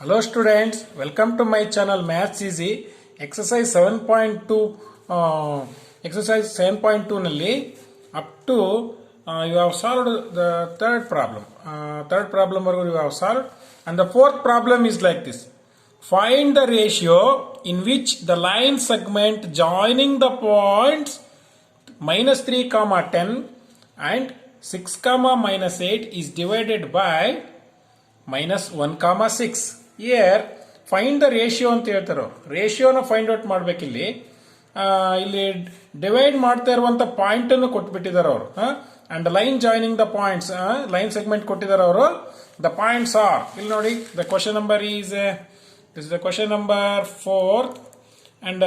Hello students, welcome to my channel Maths Easy. Exercise 7.2 exercise 7.2 nalli up to you have solved the third problem. Third problem you have solved, and the fourth problem is like this. Find the ratio in which the line segment joining the points minus 3 comma 10 and 6 comma minus 8 is divided by minus 1 comma 6. Here find the ratio ಅಂತ ಹೇಳ್ತಾರೋ, ರೇಷಿಯೋನ find out ಮಾಡ್ಬೇಕಿಲ್ಲಿ. ಇಲ್ಲಿ divide ಮಾಡ್ತಾ ಇರುವಂತ point ಅನ್ನು ಕೊಟ್ಬಿಟ್ಟಿದ್ದಾರೆ ಅವರು. And line joining the points, line segment ಕೊಟ್ಟಿದ್ದಾರೆ ಅವರು. The points are, ಇಲ್ಲಿ ನೋಡಿ, the question number is this the question number 4 and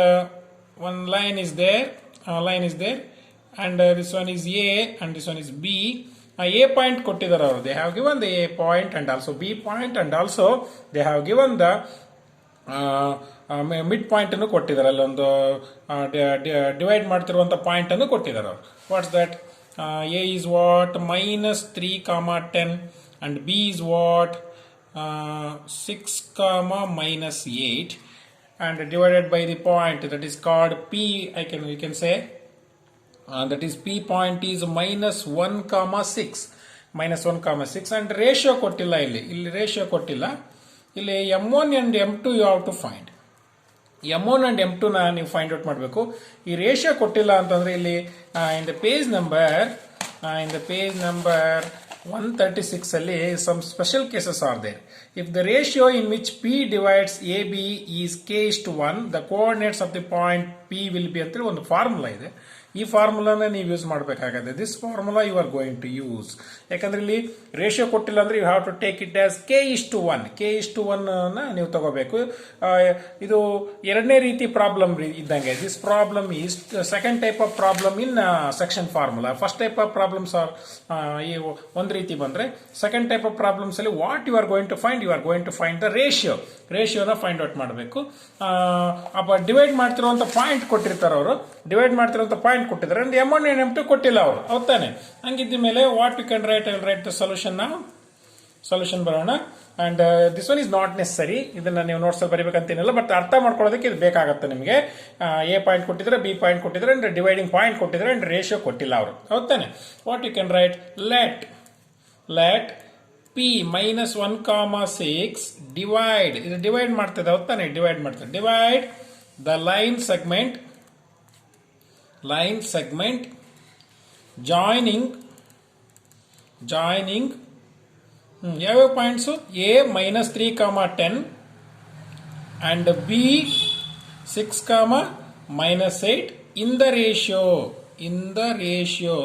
one line is there, and this one is A and this one is B. A point ಕೊಟ್ಟಿದ್ದಾರೆ ಅವರು. They have given the A point and also B point, and also they have given the mid point ಅನ್ನು ಕೊಟ್ಟಿದ್ದಾರೆ. ಅಲ್ಲೊಂದು divide ಮಾಡ್ತಿರುವಂತ point ಅನ್ನು ಕೊಟ್ಟಿದ್ದಾರೆ ಅವರು. What's that? A is what? minus 3 comma 10 and B is what? 6 comma minus 8 and divided by the point that is called P. We can say that is P point is minus 1 comma 6 and ratio ಕೊಟ್ಟಿಲ್ಲ. ಇಲ್ಲಿ ratio ಕೊಟ್ಟಿಲ್ಲ. ಇಲ್ಲಿ M1 and M2 you have to find. M1 and M2 ನ ನೀವು find out ಮಾಡಬೇಕು. ಈ ratio ಕೊಟ್ಟಿಲ್ಲ ಅಂತಂದ್ರೆ ಇಲ್ಲಿ in the page number 136 ಅಲ್ಲಿ some special cases are there. If the ratio in which P divides AB is k:1, the coordinates of the point P will be ಅಂತ ಒಂದು ಫಾರ್ಮುಲಾ ಇದೆ. ಈ ಫಾರ್ಮುಲಾನ ನೀವು ಯೂಸ್ ಮಾಡಬೇಕಾಗುತ್ತೆ. This formula you are going to use. ಯಾಕಂದ್ರೆ ಇಲ್ಲಿ ratio ಕೊಟ್ಟಿಲ್ಲ ಅಂದ್ರೆ you have to take it as k:1 ನೀವು ತಗೋಬೇಕು. ಇದು ಎರಡನೇ ರೀತಿ ಪ್ರಾಬ್ಲಮ್ ಇದ್ದಂಗೆ. This problem is second type of problem in section formula. First type of problems are ಈ ಒಂದು ರೀತಿ ಬಂದ್ರೆ, ಸೆಕೆಂಡ್ ಟೈಪ್ ಆಫ್ ಪ್ರಾಬ್ಲಮ್ಸ್ ಅಲ್ಲಿ what you are going to find? You are going to find the ರೇಷಿಯೋನ find out ಮಾಡಬೇಕು. Divide ಮಾಡ್ತಿರುವಂತ point ಕೊಟ್ಟಿರ್ತಾರೆ ಅವರು. ಡಿವೈಡ್ ಮಾಡ್ತಿರುವಂತ ಪಾಯಿಂಟ್ ಕೊಟ್ಟಿದ್ದಾರೆ. ಅಂಡ್ M1 and M2 ಕೊಟ್ಟಿಲ್ಲ ಅವರು. ಹೌದಾನೆ? ಹಂಗಿದ್ದ ಮೇಲೆ what you can write? I will write the solution. Solution ಬರೋಣ. And this one is not necessary. ಇದನ್ನ ನೀವು ನೋಟ್ಸ್ ಅಲ್ಲಿ ಬರೀಬೇಕಂತೇನಿಲ್ಲ, ಬಟ್ ಅರ್ಥ ಮಾಡ್ಕೊಳ್ಳೋದಕ್ಕೆ ಇದು ಬೇಕಾಗುತ್ತೆ ನಿಮಗೆ. A ಪಾಯಿಂಟ್ ಕೊಟ್ಟಿದ್ರೆ, B ಪಾಯಿಂಟ್ ಕೊಟ್ಟಿದ್ರೆ, ಅಂಡ್ ಡಿವೈಡಿಂಗ್ ಪಾಯಿಂಟ್ ಕೊಟ್ಟಿದ್ರೆ, ಅಂಡ್ ರೇಷಿಯೋ ಕೊಟ್ಟಿಲ್ಲ ಅವರು. ಹೌದಾನೆ? What you can write? Let P minus 1 comma 6 divide, ಇದು ಡಿವೈಡ್ ಮಾಡ್ತದೆ. ಹೌದಾನೆ? ಡಿವೈಡ್ ಮಾಡ್ತದೆ. Divide the line segment joining ಯಾವ್ಯಾವ points? A minus 3 comma 10 and B 6 comma minus 8 in the ratio.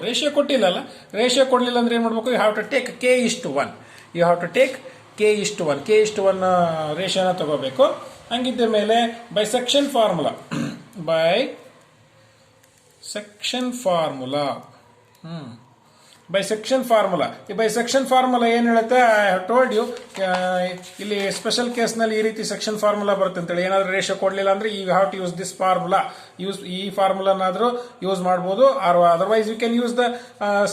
Ratio ಕೊಟ್ಟಿಲ್ಲಲ್ಲ. Ratio ಕೊಡ್ಲಿಲ್ಲ ಅಂದ್ರೆ ಏನ್ ಮಾಡ್ಬೇಕು? You have to take k:1. k:1 ರೇಷಿಯೋನ ತಗೋಬೇಕು. ಹಂಗಿದ್ದ ಮೇಲೆ ಬೈ ಸೆಕ್ಷನ್ ಫಾರ್ಮುಲಾ ಈ ಬೈಸೆಕ್ಷನ್ ಫಾರ್ಮುಲಾ ಏನ್ ಹೇಳುತ್ತೆ? I have told you. ಇಲ್ಲಿ ಸ್ಪೆಷಲ್ ಕೇಸ್ ನಲ್ಲಿ ಈ ರೀತಿ ಸೆಕ್ಷನ್ ಫಾರ್ಮುಲಾ ಬರುತ್ತೆ ಅಂತೇಳಿ. ಏನಾದ್ರೂ ರೇಷಿಯೋ ಕೊಡ್ಲಿಲ್ಲ ಅಂದ್ರೆ you have to use this formula. ಈ ಫಾರ್ಮುಲಾನಾದ್ರೂ ಯೂಸ್ ಮಾಡಬಹುದು, or otherwise you can use the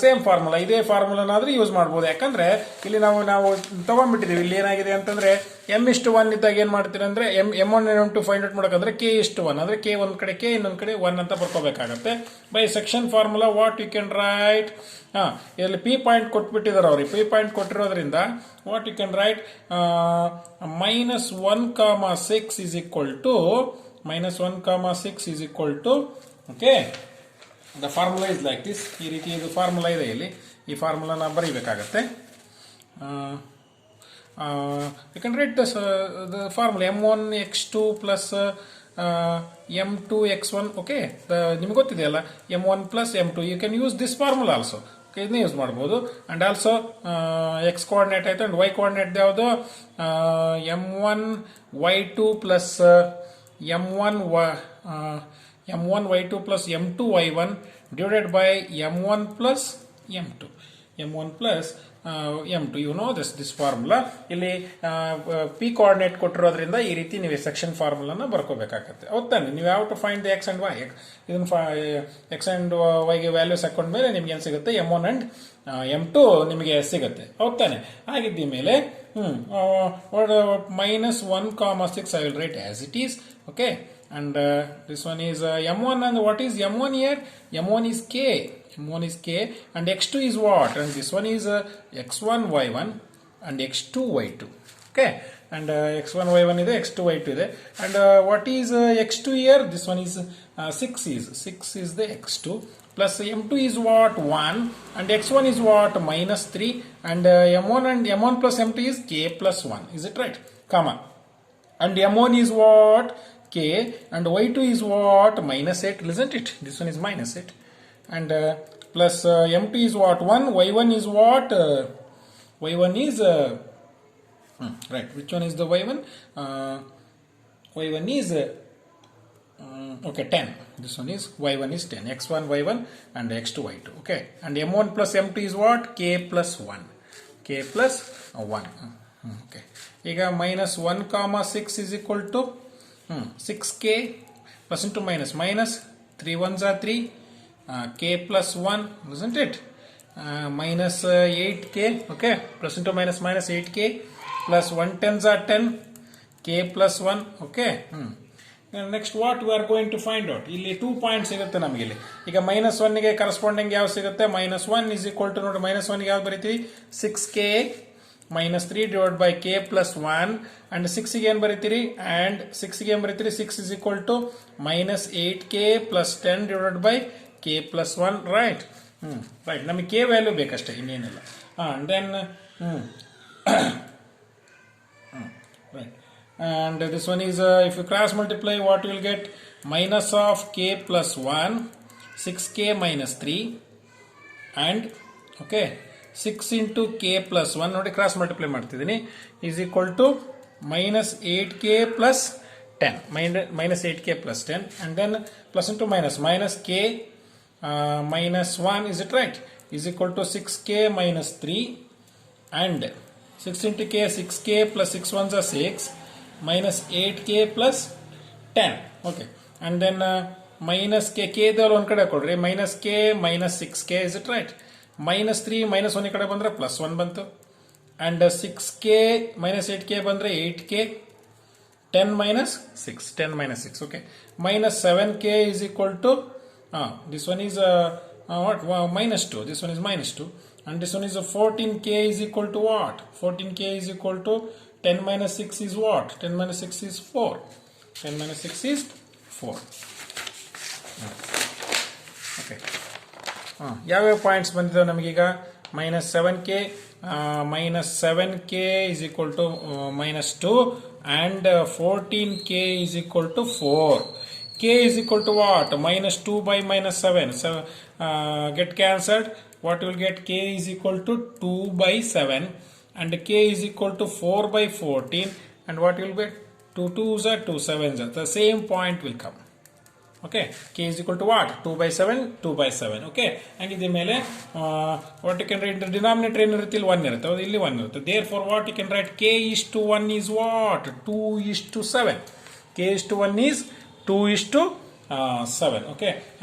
same formula. ಇದೇ ಫಾರ್ಮುಲಾನಾದ್ರೂ ಯೂಸ್ ಮಾಡಬಹುದು. ಯಾಕಂದ್ರೆ ಇಲ್ಲಿ ನಾವು ತಗೊಂಡ್ಬಿಟ್ಟಿದೀವಿ. ಇಲ್ಲಿ ಏನಾಗಿದೆ ಅಂತಂದ್ರೆ M:1 ಇದ್ದಾಗ ಏನ್ ಮಾಡ್ತೀರಿ ಅಂದ್ರೆ M1 and M2 find out ಮಾಡಕಂದ್ರೆ k:1 ಅಂದ್ರೆ k ಒಂದ್ ಕಡೆ k, ಇನ್ನೊಂದ್ ಕಡೆ 1 ಅಂತ ಬರ್ಕೋಬೇಕಾಗತ್ತೆ. By section formula what you can write? ಇಲ್ಲಿ P ಪಾಯಿಂಟ್ ಕೊಟ್ಬಿಟ್ಟಿದ್ದಾರೆ ಅವ್ರಿಗೆ. P ಪಾಯಿಂಟ್ ಕೊಟ್ಟಿರೋದ್ರಿಂದ what you can write? minus 1 comma 6 is equal to okay, the formula is like this. ಈ ರೀತಿ ಇದು ಫಾರ್ಮುಲಾ ಇದೆ. ಇಲ್ಲಿ ಈ ಫಾರ್ಮುಲಾನ ಬರೀಬೇಕಾಗತ್ತೆ. You can write the formula M1x2 plus M2 x1. okay, ನಿಮ್ಗೆ ಗೊತ್ತಿದೆಯಲ್ಲ, M1 plus M2. you can use this formula also. ಇದನ್ನ use ಮಾಡಬಹುದು. And also X coordinate ಆಯ್ತು, ಅಂಡ್ ವೈ ಕೋಆರ್ಡಿನೇಟ್ ಯಾವುದು? M1y2 plus M1y2 plus M2y1 divided by M1 plus M2. You know this formula. ಇಲ್ಲಿ P coordinate ಕೊಟ್ಟಿರೋದ್ರಿಂದ ಈ ರೀತಿ ನೀವು section ಫಾರ್ಮುಲಾನ ಬರ್ಕೋಬೇಕಾಗತ್ತೆ. ಹೌದಾನೆ? ನೀವು ಯಾವ to find the X and Y. ಇದನ್ನ ಎಕ್ಸ್ ಅಂಡ್ ವೈಗೆ ವ್ಯಾಲ್ಯೂಸ್ ಹಾಕೊಂಡ್ಮೇಲೆ ನಿಮ್ಗೆ ಏನ್ ಸಿಗುತ್ತೆ? M1 and M2 ನಿಮಗೆ ಸಿಗುತ್ತೆ. ಹೌದಾನೆ? ಹಾಗಿದ್ದ ಮೇಲೆ minus 1 comma 6 I will write as it is. Okay, and this one is m1, and what is m1 here? M1 is k. M1 is k, and x2 is what? And this one is x1 y1 and x2 y2. Okay, and x1 y1 ಇದೆ, x2 y2 ಇದೆ, and what is x2 here? This one is 6 is the x2, plus m2 is what? 1, and x1 is what? minus 3, and m1 and m1 plus m2 is k plus 1. Is it right? Comma, and m1 is what? K, and y2 is what? minus 8, isn't it? This one is minus 8, and plus m2 is what? 1, y1 is what? Y1 is right, which one is the y1? Y1 is okay, 10. This one is y1 is 10, x1 y1 and x2 y2. Okay, and m1 plus m2 is what? K plus 1, k plus 1. Okay, ಈಗ minus 1 comma 6 is equal to 6k, plus into minus, minus 3 ones are 3, k plus 1, isn't it? Minus 8k, okay, plus into minus, minus 8k, plus 1 tens are 10, k plus 1, okay. And next what we are going to find out? ಇಲ್ಲಿ 2 point ಸಿಗುತ್ತೆ ನಮಗೆ ಇಲ್ಲಿ. ಈಗ minus 1 ಗೆ corresponding ಯಾವ ಸಿಗುತ್ತೆ? minus 1 is equal to, ನೋಡಿ minus 1 ಗೆ ಯಾವ್ದು ಬರೀತೀವಿ? 6k minus 3 divided by k plus 1, and 6 ಗೆ ಏನು ಬರೀತೀರಿ? and 6 ಗೆ ಏನು ಬರೀತೀರಿ? 6 is equal to minus 8k plus 10 divided by k plus 1, right? Right, ನಮಗೆ k ವ್ಯಾಲ್ಯೂ ಬೇಕಷ್ಟೇ, ಇನ್ನೇನಿಲ್ಲ. And then right, and this one is if you cross multiply, what you will get? Minus of k plus 1, 6k minus 3, and okay, 6 into k plus 1, ನೋಡಿ cross multiply ಮಾಡ್ತಿದ್ದೀನಿ, is equal to minus 8k plus 10, minus 8k plus 10, and then plus into minus, minus k minus 1, is it right? Is equal to 6k minus 3, and 6 into k, 6k plus 6 ones are 6, minus 8k plus 10. Okay, and then minus k ದವ್ರು ಒಂದು ಕಡೆ ಕೊಡ್ರಿ, minus k minus 6k, is it right? minus 3 minus 1 ಈ ಕಡೆ ಬಂದ್ರೆ plus 1 ಬಂತು, and 6k minus 8k ಬಂದ್ರೆ 8k, 10 minus 6, okay, minus 7k is equal to this one is what? Minus 2, this one is minus 2, and this one is 14k is equal to what? 14k is equal to 10 minus 6 is what? 10 minus 6 is 4. 10 minus 6 is 4. Okay. ಯಾವ್ಯಾವ points ಬಂದಿದ್ದಾವೆ ನಮಗೀಗ? minus 7k, minus 7k is equal to minus 2, and 14k is equal to 4. K is equal to what? Minus 2 by minus 7. So get cancelled. What you will get? K is equal to 2 by 7, and k is equal to 4 by 14, and what you will get? 2 2s are 2 7s are. The same point will come. Okay, k is equal to what? 2 by 7, 2 by 7. Okay, and ಇದ್ರ ಮೇಲೆ what you can write, the denominator ಏನಿರುತ್ತೆ? ಇಲ್ಲಿ 1 ಇರುತ್ತೆ, ಇಲ್ಲಿ 1 ಇರುತ್ತೆ. Therefore what you can write? K is to 1 is what? 2 is to 7. K is to 1 is 2 is to 7. Okay,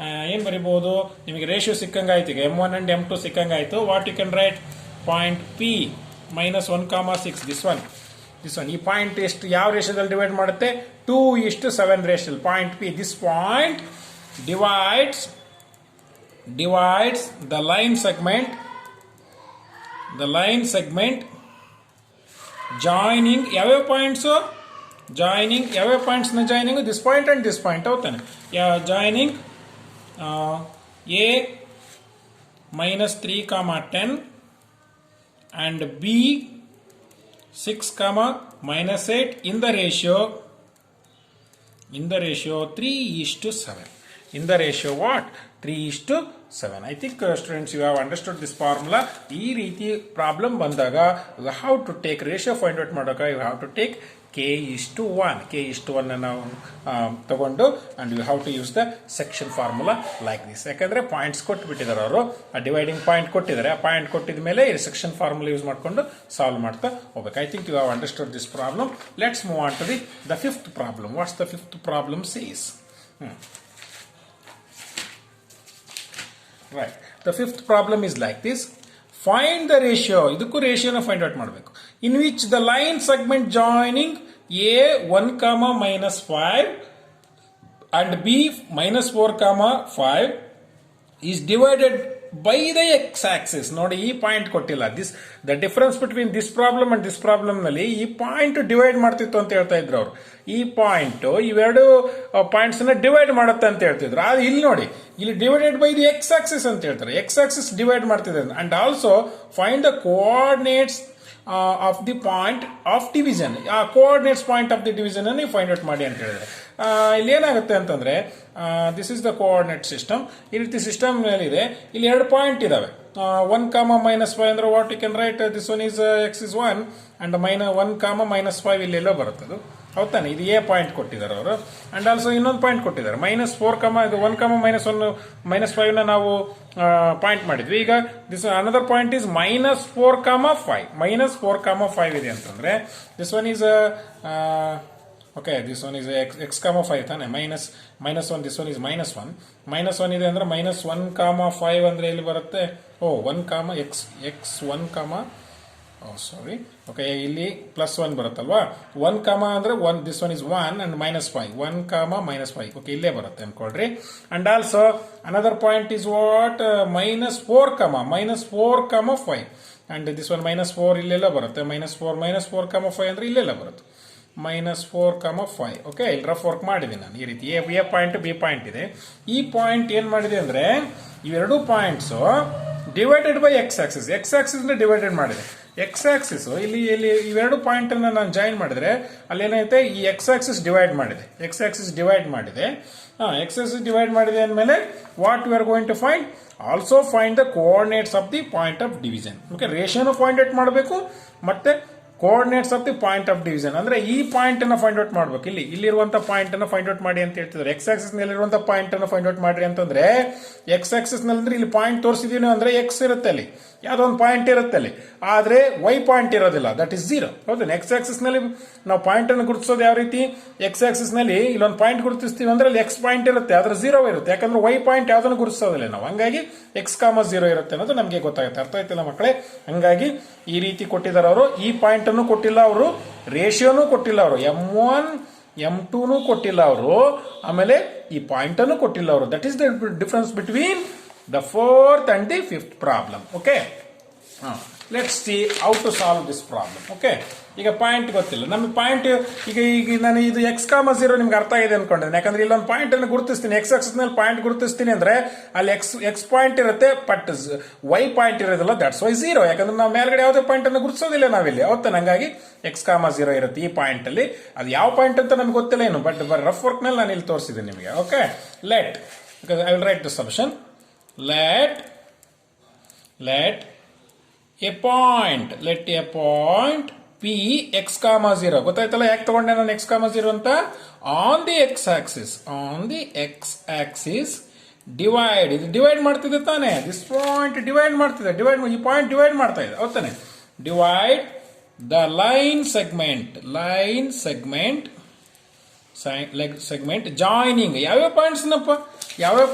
ಏನು ಬರಿಬಹುದು? ನಿಮಗೆ ರೇಷಿಯೋ ಸಿಕ್ಕಂಗಾಯ್ತು, ಈಗ m1 and m2 ಸಿಕ್ಕಂಗಾಯ್ತು. What you can write? Point P minus 1 comma 6, this one. ಈ point ಎಷ್ಟು ಯಾವ ರೇಷಿಯೋದಲ್ಲಿ ಡಿವೈಡ್ ಮಾಡುತ್ತೆ? 2:7 ratio. Point P, this point divides the line segment joining ಯಾವ್ಯಾವ ಪಾಯಿಂಟ್ಸ್? ಯಾವ್ಯಾವ ಪಾಯಿಂಟ್ಸ್ ನ joining? This point and this point ಹೌದಾನೆ. Joining a minus 3 comma 10 and b 6 comma minus 8 in the ratio 3:7. In the ratio what? 3:7. I think students, you have understood this formula. ಈ ರೀತಿ problem ಬಂದಾಗ you have to take ratio find out ಮಾಡೋಕೆ you have to take k:1. k:1 ನಾವು ತಗೊಂಡು and you have to use the section formula like this. ಯಾಕಂದ್ರೆ points ಕೊಟ್ಬಿಟ್ಟಿದ್ದಾರೆ ಅವರು, ಆ ಡಿವೈಡಿಂಗ್ ಪಾಯಿಂಟ್ ಕೊಟ್ಟಿದ್ದಾರೆ, ಆ ಪಾಯಿಂಟ್ ಕೊಟ್ಟಿದ ಮೇಲೆ ಸೆಕ್ಷನ್ ಫಾರ್ಮುಲಾ ಯೂಸ್ ಮಾಡ್ಕೊಂಡು ಸಾಲ್ವ್ ಮಾಡ್ತಾ ಹೋಗ್ಬೇಕು. I think you have understood this problem. Let's move on to the fifth problem. What's the fifth problem says? Right. The fifth problem is like this. Find the ratio. ಇದಕ್ಕೂ ರೇಷಿಯೋನ find out ಮಾಡಬೇಕು. in which the line segment joining A 1 comma minus 5 and B minus 4 comma 5 is divided by the x-axis. ನೋಡಿ ಈ point ಕೊಟ್ಟಿಲ್ಲ. This the difference between this problem and this problem ನಲ್ಲಿ ಈ point divide ಮಾಡ್ತಿತ್ತು ಅಂತ ಹೇಳ್ತಾ ಇದ್ರು ಅವರು. ಈ ಪಾಯಿಂಟ್ ಇವೆರಡು ಪಾಯಿಂಟ್ಸ್ ನ ಡಿವೈಡ್ ಮಾಡುತ್ತೆ ಅಂತ ಹೇಳ್ತಿದ್ರು. ಆದ್ರೆ ಇಲ್ಲಿ ನೋಡಿ, ಇಲ್ಲಿ divided by the x axis ಅಂತ ಹೇಳ್ತಾರೆ. ಎಕ್ಸ್ ಆಕ್ಸಿಸ್ ಡಿವೈಡ್ ಮಾಡ್ತಿದೆ. And also find the coordinates of the point of division. ಆ coordinates point of the division ಅನ್ನು ಫೈಂಡ್ ಔಟ್ ಮಾಡಿ ಅಂತ ಹೇಳಿದ್ರೆ, ಇಲ್ಲಿ ಏನಾಗುತ್ತೆ ಅಂತಂದ್ರೆ, this is the coordinate system. ಈ ರೀತಿ ಸಿಸ್ಟಮ್ ಇದೆ. ಇಲ್ಲಿ 2 ಪಾಯಿಂಟ್ ಇದಾವೆ. 1 ಕಾಮ ಮೈನಸ್ 5 ಅಂದ್ರೆ what you can write this one is X is 1 and 1 comma minus 5 ಇಲ್ಲೆಲ್ಲೋ ಬರುತ್ತದು. ಹೌದಾನೆ, ಇದು ಎ ಪಾಯಿಂಟ್ ಕೊಟ್ಟಿದ್ದಾರೆ ಅವರು. ಅಂಡ್ ಆಲ್ಸೋ ಇನ್ನೊಂದು ಪಾಯಿಂಟ್ ಕೊಟ್ಟಿದ್ದಾರೆ ಮೈನಸ್ 4 ಕಾಮ, ಇದು 1 ಕಾಮ ಮೈನಸ್ 1 ಮೈನಸ್ 5 ನ ನಾವು ಪಾಯಿಂಟ್ ಮಾಡಿದ್ವಿ. ಈಗ this another point is minus 4 comma 5. Minus 4 comma 5 ಇದೆ ಅಂತಂದ್ರೆ this one is okay, this one is X ಕಾಮ 5 ತಾನೆ. Minus 1, this one is minus 1. Minus 1 ಇದೆ ಅಂದ್ರೆ ಮೈನಸ್ 1 ಕಾಮ 5 ಅಂದ್ರೆ ಎಲ್ಲಿ ಬರುತ್ತೆ? 1 ಕಾಮ ಎಕ್ಸ್ 1 ಕಾಮ ಸಾರಿ, ಓಕೆ, ಇಲ್ಲಿ ಪ್ಲಸ್ 1 ಬರುತ್ತಲ್ವಾ. 1 ಕಾಮ ಅಂದ್ರೆ 1, this one is 1 and minus 5. 1 comma minus 5, okay, ಇಲ್ಲೇ ಬರುತ್ತೆ ಅನ್ಕೊಳ್ರಿ. And also another point is what minus 4 comma 5 and this one minus 4 ಇಲ್ಲೆಲ್ಲ ಬರುತ್ತೆ. ಮೈನಸ್ 4 ಕಾಮ 5 ಅಂದ್ರೆ ಇಲ್ಲೆಲ್ಲ ಬರುತ್ತೆ. Minus 4 comma 5. ಓಕೆ, ಇಲ್ಲಿ ರಫ್ ವರ್ಕ್ ಮಾಡಿದ್ದೀನಿ ನಾನು ಈ ರೀತಿ. ಎ ಪಾಯಿಂಟ್ ಬಿ ಪಾಯಿಂಟ್ ಇದೆ. ಈ ಪಾಯಿಂಟ್ ಏನ್ ಮಾಡಿದೆ ಅಂದ್ರೆ ಇವೆರಡು points divided by X Axis. X Axis divided ಮಾಡಿದೆ. ಎಕ್ಸ್ ಆಕ್ಸಿಸ್ ಇಲ್ಲಿ ಇವೆರಡು ಪಾಯಿಂಟ್ ಅನ್ನ ನಾನು ಜಾಯಿನ್ ಮಾಡಿದ್ರೆ ಅಲ್ಲಿ ಏನೈತೆ, ಈ ಎಕ್ಸ್ ಆಕ್ಸಿಸ್ ಡಿವೈಡ್ ಮಾಡಿದೆ. ಎಕ್ಸ್ ಆಕ್ಸಿಸ್ ಡಿವೈಡ್ ಮಾಡಿದೆ. ಎಕ್ಸ್ ಆಕ್ಸಿಸ್ ಡಿವೈಡ್ ಮಾಡಿದೆ ಅಂದಮೇಲೆ what we are going to find, also find the coordinates of the point of division. Okay, ರೇಷಿಯೋನು ಫೈಂಡ್ ಔಟ್ ಮಾಡಬೇಕು ಮತ್ತೆ coordinates of the point of division ಅಂದ್ರೆ ಈ point ಅನ್ನ find out ಮಾಡಬೇಕು. ಇಲ್ಲಿರುವಂತಹ ಪಾಯಿಂಟ್ ಅನ್ನ ಫೈಂಡ್ ಔಟ್ ಮಾಡಿ ಅಂತ ಹೇಳ್ತಿದ್ದಾರೆ. ಎಕ್ಸ್ ಆಕ್ಸಿಸ್ ನಲ್ಲಿರುವಂತಹ ಪಾಯಿಂಟ್ ಅನ್ನ ಫೈಂಡ್ ಔಟ್ ಮಾಡ್ರಿ ಅಂತಂದ್ರೆ, ಎಕ್ಸ್ ಆಕ್ಸಿಸ್ ನಲ್ಲಿ ಇಲ್ಲಿ ಪಾಯಿಂಟ್ ತೋರಿಸಿದೀನಿ ಅಂದ್ರೆ ಎಕ್ಸ್ ಇರುತ್ತೆ, ಅಲ್ಲಿ ಯಾವ್ದೋ ಒಂದು ಪಾಯಿಂಟ್ ಇರುತ್ತೆ ಅಲ್ಲಿ, ಆದ್ರೆ ವೈ ಪಾಯಿಂಟ್ ಇರೋದಿಲ್ಲ, ದಟ್ ಇಸ್ 0. ಹೌದು, ಎಕ್ಸ್ ಆಕ್ಸಿಸ್ ನಲ್ಲಿ ನಾವು ಪಾಯಿಂಟ್ ಅನ್ನು ಗುರುತಿಸೋದು ಯಾವ ರೀತಿ? ಎಕ್ಸ್ ಆಕ್ಸಿಸ್ ನಲ್ಲಿ ಇಲ್ಲೊಂದು ಪಾಯಿಂಟ್ ಗುರುತಿಸ್ತೀವಿ ಅಂದ್ರೆ ಅಲ್ಲಿ ಎಕ್ಸ್ ಪಾಯಿಂಟ್ ಇರುತ್ತೆ, ಆದ್ರೆ 0 ಇರುತ್ತೆ. ಯಾಕಂದ್ರೆ ವೈ ಪಾಯಿಂಟ್ ಯಾವ್ದನ್ನು ಗುರುತಿಸೋದಿಲ್ಲ ನಾವು. ಹಂಗಾಗಿ ಎಕ್ಸ್ ಕಾಮ 0 ಇರುತ್ತೆ ಅನ್ನೋದು ನಮಗೆ ಗೊತ್ತಾಗುತ್ತೆ. ಅರ್ಥ ಆಯ್ತಿಲ್ಲ ಮಕ್ಕಳೇ? ಹಂಗಾಗಿ ಈ ರೀತಿ ಕೊಟ್ಟಿದ್ದಾರೆ ಅವರು. ಈ ಪಾಯಿಂಟ್ ಅನ್ನು ಕೊಟ್ಟಿಲ್ಲ ಅವರು, ರೇಷಿಯೋನು ಕೊಟ್ಟಿಲ್ಲ ಅವರು, M1 M2 ಕೊಟ್ಟಿಲ್ಲ ಅವರು, ಆಮೇಲೆ ಈ ಪಾಯಿಂಟ್ ಅನ್ನು ಕೊಟ್ಟಿಲ್ಲ ಅವರು. That is the difference between the 4th and the 5th problem. Okay, let's see how to solve this problem. Okay, ಈಗ ಪಾಯಿಂಟ್ ಗೊತ್ತಿಲ್ಲ ನಮಗೆ. ಪಾಯಿಂಟ್ ಈಗ ನಾನು ಇದು ಎಕ್ಸ್ ಕಾಮ 0 ನಿಮ್ಗೆ ಅರ್ಥ ಆಗಿದೆ ಅನ್ಕೊಂಡಿದ್ದೀನಿ. ಯಾಕಂದ್ರೆ ಇಲ್ಲೊಂದು ಪಾಯಿಂಟ್ ಅನ್ನು ಗುರುತಿಸ್ತೀನಿ, ಎಕ್ಸ್ ಆಕ್ಸಿಸ್ ನಲ್ಲಿ ಪಾಯಿಂಟ್ ಗುರುತಿಸ್ತೀನಿ ಅಂದ್ರೆ ಅಲ್ಲಿ ಎಕ್ಸ್ ಪಾಯಿಂಟ್ ಇರುತ್ತೆ, ಬಟ್ ವೈ ಪಾಯಿಂಟ್ ಇರೋದಿಲ್ಲ, ದಟ್ಸ್ ವೈ 0. ಯಾಕಂದ್ರೆ ನಾವು ಮೇಲ್ಗಡೆ ಯಾವುದೇ ಪಾಯಿಂಟ್ ಅನ್ನು ಗುರುತಿಸೋದಿಲ್ಲ ನಾವಿಲ್ಲಿ, ಅವತ್ತ ಹಂಗಾಗಿ ಎಕ್ಸ್ ಕಾಮ 0 ಇರುತ್ತೆ ಈ ಪಾಯಿಂಟ್ ಅಲ್ಲಿ. ಅದು ಯಾವ ಪಾಯಿಂಟ್ ಅಂತ ನಮ್ಗೆ ಗೊತ್ತಿಲ್ಲ ಏನು, ಬಟ್ ರಫ್ ವರ್ಕ್ ನಲ್ಲಿ ನಾನು ಇಲ್ಲಿ ತೋರಿಸಿದ್ದೀನಿ ನಿಮಗೆ. Okay, let I will write the solution. Let a point P x comma 0. ಗೊತ್ತಾಯ್ತಲ್ಲ ಯಾಕೆ ತಗೊಂಡೆ ನಾನು x comma 0 ಅಂತ? on the x axis divide, ಇದು ಡಿವೈಡ್ ಮಾಡ್ತಿದೆ ತಾನೆ, ದಿಸ್ ಪಾಯಿಂಟ್ ಡಿವೈಡ್ ಮಾಡ್ತಿದೆ, ಈ ಪಾಯಿಂಟ್ ಡಿವೈಡ್ ಮಾಡ್ತಾ ಇದೆ, ಹೌದಾನೆ? Divide the line segment joining. ಯಾವ್ಯಾವ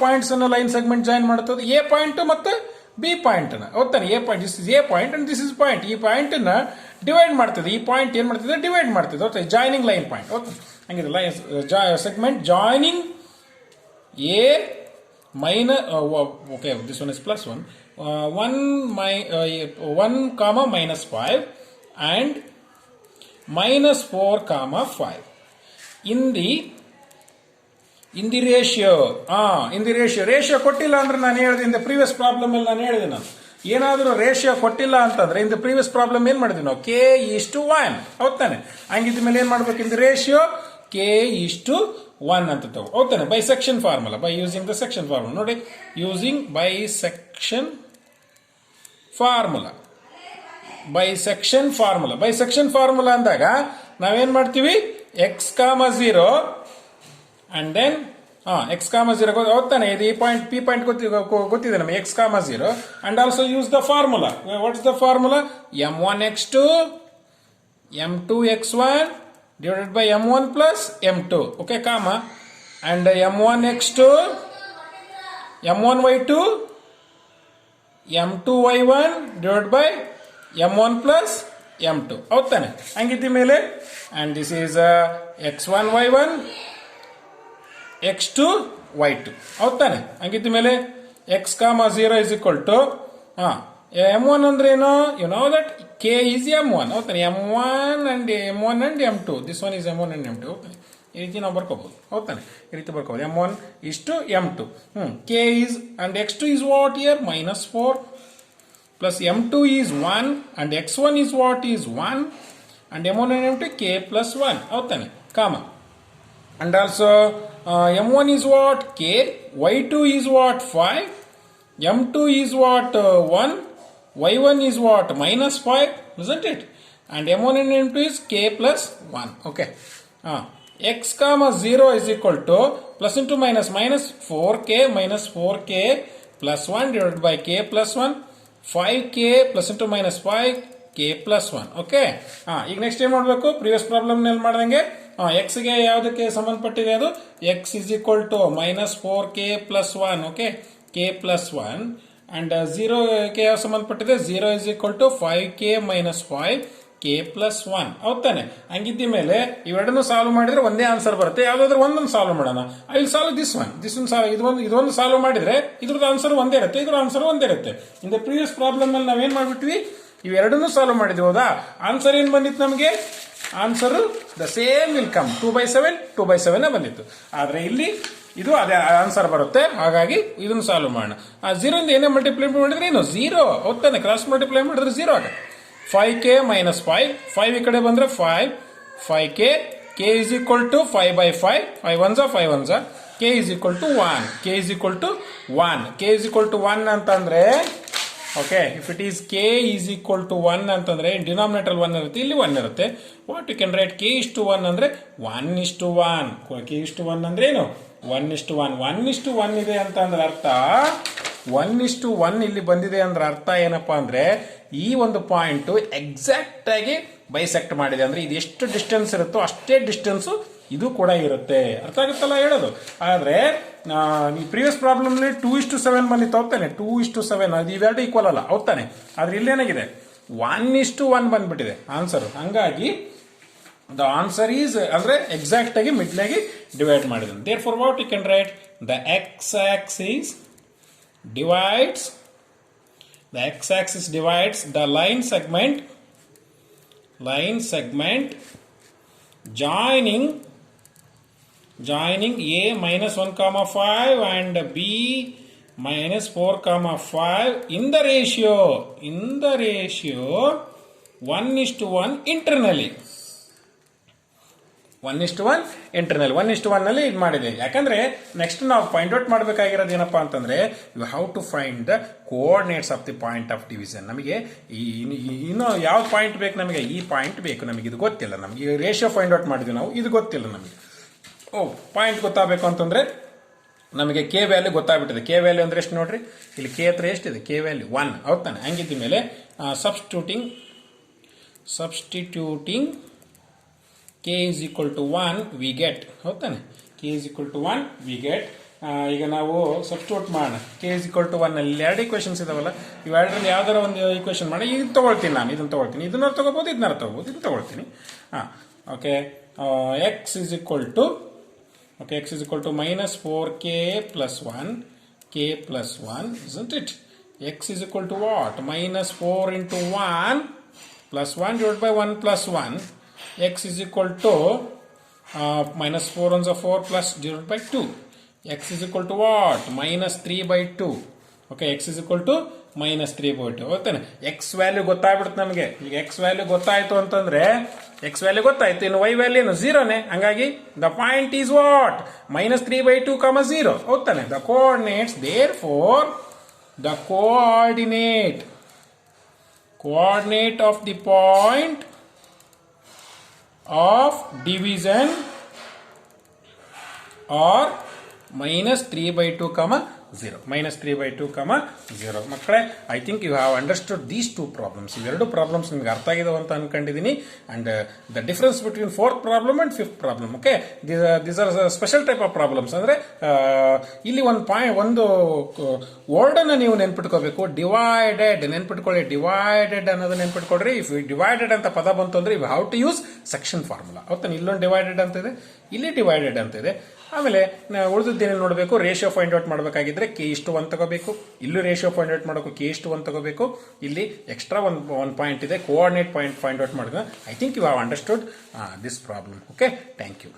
ಪಾಯಿಂಟ್ಸ್ ಅನ್ನ ಲೈನ್ ಸೆಗ್ಮೆಂಟ್ ಜಾಯಿನ್ ಮಾಡುತ್ತದೆ? ಎ ಪಾಯಿಂಟ್ ಮತ್ತೆ ಬಿ ಪಾಯಿಂಟ್ ಅನ್ನ, ಹೌದಾನೆ? A point, this is A point and this is point. ಈ ಪಾಯಿಂಟ್ ಅನ್ನ ಡಿವೈಡ್ ಮಾಡ್ತಿದೆ. ಈ ಪಾಯಿಂಟ್ ಏನ್ ಮಾಡ್ತಿದೆ? ಡಿವೈಡ್ ಮಾಡ್ತಿದೆ. Okay, joining line point. Okay, ಹಂಗಿದೆ line segment joining A minus, okay, this one is plus 1 comma minus 5 and minus 4 comma 5 in the ratio. Ratio ಕೊಟ್ಟಿಲ್ಲ ಅಂದ್ರೆ ನಾನು ಹೇಳಿದೆ, ಇನ್ ದ ಪ್ರೀವಿಯಸ್ ಪ್ರಾಬ್ಲಮ್ ಅಲ್ಲಿ ನಾನು ಹೇಳಿದೆ, ನಾನು ಏನಾದರೂ ರೇಷಿಯೋ ಕೊಟ್ಟಿಲ್ಲ ಅಂತಂದ್ರೆ ಇನ್ ದ ಪ್ರೀವಿಯಸ್ ಪ್ರಾಬ್ಲಮ್ ಏನ್ ಮಾಡಿದ್ವಿ ನಾವು? K:1, ಹೌದಾನೆ? ಹಂಗಿದ ಮೇಲೆ ಏನ್ ಮಾಡ್ಬೇಕು? ಇನ್ ದ ರೇಷಿಯೋ K:1 ಅಂತ ತಗೋ, ಹೌದಾನೆ? By section formula, by using the section formula. ನೋಡಿ, ಯೂಸಿಂಗ್ ಬೈ ಸೆಕ್ಷನ್ ಫಾರ್ಮುಲಾ ಅಂದಾಗ ನಾವೇನ್ ಮಾಡ್ತೀವಿ? ಎಕ್ಸ್ ಕಾಮ 0 ಅಂಡ್ ದೆನ್ ಎಕ್ಸ್ ಕಾಮ 0 ಹೋಗ್ತಾನೆ. ಇದು ಈ ಪಾಯಿಂಟ್ ಪಿ ಪಾಯಿಂಟ್ ಗೊತ್ತಿದೆ ನಮಗೆ, ಎಕ್ಸ್ ಕಾಮ 0. And also use the formula. What is the formula? M1x2 M2x1 divided by M1 plus M2. Okay, comma, and M1x2 M1y2 M2y1 divided by M1 plus m2 ಹೌದ್ ತಾನೆ ಹಂಗಿದ್ದ ಮೇಲೆ and this is x1 y1 x2 y2 ಹೌದ್ ತಾನೆ ಹಂಗಿದ್ದ ಮೇಲೆ x, 0 is equal to m1 ಅಂದ್ರೆ ಏನು you know that k is m1 ಹೌದ್ ತಾನೆ m1 and m2 this one is m1 and m2 ಹೌದ್ ತಾನೆ ಈ ರೀತಿ ನಾವು ಬರ್ಕೋಬಹುದು ಹೌದ್ ತಾನೆ ಈ ರೀತಿ ಬರ್ಕೋಬಹುದು m1 is to m2 k is and x2 is what here -4 plus m2 is 1 and x1 is what is 1 and m1 and m2 k plus 1 ಹೌದ್ ತಾನೆ comma and also m1 is what k, y2 is what 5, m2 is what 1, y1 is what -5, isn't it? And m1 and m2 is k plus 1. Okay. X, 0 is equal to plus into minus 4k minus 4k plus 1 divided by k plus 1, 5k plus into minus 5 k plus 1. Okay. ಈಗ next ಏನು ಮಾಡಬೇಕು previous problem ನಲ್ಲಿ ಮಾಡಿದಂಗೆ x ಗೆ ಯಾವುದಕ್ಕೆ ಸಂಬಂಧಪಟ್ಟಿದೆ ಅದು x is equal to -4k plus 1 okay k plus 1 and 0 ಗೆ ಯಾವ ಸಂಬಂಧಪಟ್ಟಿದೆ 0 is equal to 5k minus 5 k plus 1 ಹೌದ್ ತಾನೆ ಹಂಗಿದ್ದ ಮೇಲೆ ಇವೆರಡನ್ನು ಸಾಲ್ವ್ ಮಾಡಿದ್ರೆ ಒಂದೇ ಆನ್ಸರ್ ಬರುತ್ತೆ ಯಾವ್ದಾದ್ರು ಒಂದೊಂದು ಸಾಲ್ವ್ ಮಾಡೋಣ I will solve this one ಇದೊಂದು ಸಾಲ್ವ್ ಮಾಡಿದ್ರೆ ಇದ್ರದ್ದು ಆನ್ಸರ್ ಒಂದೇ ಇರುತ್ತೆ ಇದ್ರ ಆನ್ಸರ್ ಒಂದೇ ಇರುತ್ತೆ ಇನ್ ದ ಪ್ರೀವಿಯಸ್ ಪ್ರಾಬ್ಲಮ್ ಅಲ್ಲಿ ನಾವೇನ್ ಮಾಡ್ಬಿಟ್ವಿ ಇವೆರಡನ್ನು ಸಾಲ್ವ್ ಮಾಡಿದ್ವಿ ಹೌದಾ ಆನ್ಸರ್ ಏನ್ ಬಂದಿತ್ತು ನಮಗೆ answer the same will come 2/7 ಬಂದಿತ್ತು ಆದ್ರೆ ಇಲ್ಲಿ ಇದು ಅದೇ ಆನ್ಸರ್ ಬರುತ್ತೆ ಹಾಗಾಗಿ ಇದನ್ನು ಸಾಲ್ವ್ ಮಾಡೋಣ ಆ 0 ಇಂದ ಏನೇ ಮಲ್ಟಿಪ್ಲೈ ಮಾಡಿದ್ರೆ ಏನು 0 ಹೋಗ್ತಾನೆ ಕ್ರಾಸ್ ಮಲ್ಟಿಪ್ಲೈ ಮಾಡಿದ್ರೆ 0 ಆಗುತ್ತೆ 5k minus 5 ಈ ಕಡೆ ಬಂದ್ರೆ 5k k is equal to 5/5 5 ones are 5 ones are k is equal to 1 k is equal to 1 ಅಂತಂದ್ರೆ okay if it is k is equal to 1 ಅಂತಂದ್ರೆ ಡಿನಾಮಿನೇಟರ್ 1 ಇರುತ್ತೆ ಇಲ್ಲಿ 1 ಇರುತ್ತೆ what you can write k is to 1 ಅಂದ್ರೆ 1:1 k is to 1 ಅಂದ್ರೆ ಏನು 1:1 ಇದೆ ಅಂತ ಅಂದ್ರೆ ಅರ್ಥ 1:1 ಇಲ್ಲಿ ಬಂದಿದೆ ಅಂದ್ರೆ ಅರ್ಥ ಏನಪ್ಪಾ ಅಂದ್ರೆ ಈ ಒಂದು ಪಾಯಿಂಟ್ ಎಕ್ಸಾಕ್ಟ್ ಆಗಿ ಬೈಸೆಕ್ಟ್ ಮಾಡಿದೆ ಅಂದ್ರೆ ಇದು ಎಷ್ಟು ಡಿಸ್ಟೆನ್ಸ್ ಇರುತ್ತೋ ಅಷ್ಟೇ ಡಿಸ್ಟೆನ್ಸ್ ಇದು ಕೂಡ ಇರುತ್ತೆ ಅರ್ಥ ಆಗುತ್ತಲ್ಲ ಹೇಳೋದು ಆದ್ರೆ ಈ ಪ್ರೀವಿಯಸ್ ಪ್ರಾಬ್ಲಮ್ 2:7 ಬಂದಿತ್ತು ಹೋಗ್ತಾನೆ 2:7 ಅದು ಇವೆರಡು ಈಕ್ವಲ್ ಅಲ್ಲ ಹೋಗ್ತಾನೆ ಆದ್ರೆ ಇಲ್ಲೇನಾಗಿದೆ 1:1 ಬಂದ್ಬಿಟ್ಟಿದೆ ಆನ್ಸರ್ ಹಂಗಾಗಿ ದ ಆನ್ಸರ್ ಈಸ್ ಅಂದ್ರೆ ಎಕ್ಸಾಕ್ಟ್ ಆಗಿ ಮಿಡ್ಲ್ ಆಗಿ ಡಿವೈಡ್ ಮಾಡಿದೆ therefore what you can write the X axis divides the line segment joining a -1,5 and b -4,5 in the ratio 1:1 internally 1:1 ನಲ್ಲಿ ಇದು ಮಾಡಿದೆ ಯಾಕಂದ್ರೆ ನೆಕ್ಸ್ಟ್ ನಾವು ಪಾಯಿಂಟ್ ಔಟ್ ಮಾಡಬೇಕಾಗಿರೋದು ಏನಪ್ಪಾ ಅಂತಂದ್ರೆ you have to find the coordinates of the point of division ನಮಗೆ ಇನ್ನು ಯಾವ ಪಾಯಿಂಟ್ ಬೇಕು ನಮಗೆ ಈ ಪಾಯಿಂಟ್ ಬೇಕು ನಮಗೆ ಇದು ಗೊತ್ತಿಲ್ಲ ನಮಗೆ ರೇಷಿಯೋ ಫೈಂಡ್ ಔಟ್ ಮಾಡಿದ್ವಿ ನಾವು ಇದು ಗೊತ್ತಿಲ್ಲ ನಮಗೆ ಪಾಯಿಂಟ್ ಗೊತ್ತಾಗಬೇಕು ಅಂತಂದ್ರೆ ನಮಗೆ ಕೆ ವ್ಯಾಲ್ಯೂ ಗೊತ್ತಾಗ್ಬಿಟ್ಟಿದೆ ಕೆ ವ್ಯಾಲ್ಯೂ ಅಂದ್ರೆ ಎಷ್ಟು ನೋಡ್ರಿ ಇಲ್ಲಿ ಕೆ ಹತ್ರ ಎಷ್ಟಿದೆ ಕೆ ವ್ಯಾಲ್ಯೂ 1 ಹೌದಾನೆ ಹಂಗಿದ್ದ ಮೇಲೆ substituting k is equal to 1 we get ಹೌದಾನೆ k is equal to 1 we get ಈಗ ನಾವು ಸಬ್ಸ್ಟಿಟ್ಯೂಟ್ ಮಾಡೋಣ k is equal to 1 ಅಲ್ಲಿ ಎರಡು ಈಕ್ವೇಷನ್ಸ್ ಇದಾವಲ್ಲ ಇವೆರಡರಲ್ಲಿ ಯಾವ್ದಾರ ಒಂದು ಈಕ್ವೇಷನ್ ಮಾಡಿ ಇದನ್ನ ತಗೊಳ್ತೀನಿ ನಾನು ಇದನ್ನ ತಗೋಬಹುದು ಇದನ್ನ ತಗೋಬಹುದು ಇದನ್ನ ತಗೊಳ್ತೀನಿ okay x is equal to -4k plus 1 k plus 1 isn't it x is equal to what -4 into 1 plus 1 divided by 1 plus 1 x is equal to -4 ones are 4 plus divided by 2 x is equal to what -3/2 okay x is equal to -3/2 ಓಕೆನಾ x value ಗೊತ್ತಾಗ್ಬಿಡುತ್ತೆ ನಮಗೆ ಈಗ x value ಗೊತ್ತಾಯ್ತು ಅಂತಂದ್ರೆ x value ಗೊತ್ತಾಯ್ತು ಇನ್ನು y value ಏನು 0 ನೇ ಹಾಗಾಗಿ the point is what -3/2, 0 ಓಕೆನಾ the coordinates therefore the coordinate of the point of division or -3/2, 0. Minus 3 by 2, 0. ಮಕ್ಕಳೇ, I think you have understood these two problems. ಇವೆರಡು ಪ್ರಾಬ್ಲಮ್ಸ್ ನಿಮ್ಗೆ ಅರ್ಥ ಆಗಿದಾವೆ ಅಂತ ಅನ್ಕೊಂಡಿದ್ದೀನಿ. And the difference between fourth problem and fifth problem. Okay, these are special type of problems. ಅಂದ್ರೆ ಇಲ್ಲಿ ಒಂದು ವರ್ಡ್ ಅನ್ನ ನೀವು ನೆನ್ಪಿಟ್ಕೋಬೇಕು. ಡಿವೈಡೆಡ್ ನೆನ್ಪಿಟ್ಕೊಳ್ಳಿ. ಡಿವೈಡೆಡ್ ಅನ್ನೋದು ನೆನ್ಪಿಟ್ಕೊಳ್ರಿ. ಇಫ್ ಡಿವೈಡೆಡ್ ಅಂತ ಪದ ಬಂತು ಅಂದ್ರೆ you have to use section formula. ಹೌದಾ, ಇಲ್ಲೊಂದು ಡಿವೈಡೆಡ್ ಅಂತ ಇದೆ, ಇಲ್ಲಿ ಡಿವೈಡೆಡ್ ಅಂತ ಇದೆ. ಆಮೇಲೆ ಉಳಿದಿದ್ದೇನೆ ನೋಡಬೇಕು. ರೇಷಿಯೋ ಫೈಂಡ್ ಔಟ್ ಮಾಡಬೇಕಾಗಿದ್ರೆ K:1 ತಗೋಬೇಕು. ಇಲ್ಲೂ ರೇಷಿಯೋ ಫೈಂಡ್ ಔಟ್ ಮಾಡೋಕೆ K:1 ತಗೋಬೇಕು. ಇಲ್ಲಿ ಎಕ್ಸ್ಟ್ರಾ ಒಂದು ಪಾಯಿಂಟ್ ಇದೆ, ಕೋಆರ್ಡಿನೇಟ್ ಪಾಯಿಂಟ್ ಫೈಂಡ್ ಔಟ್ ಮಾಡಿದ್ರೆ I think you have understood this problem. Okay, thank you.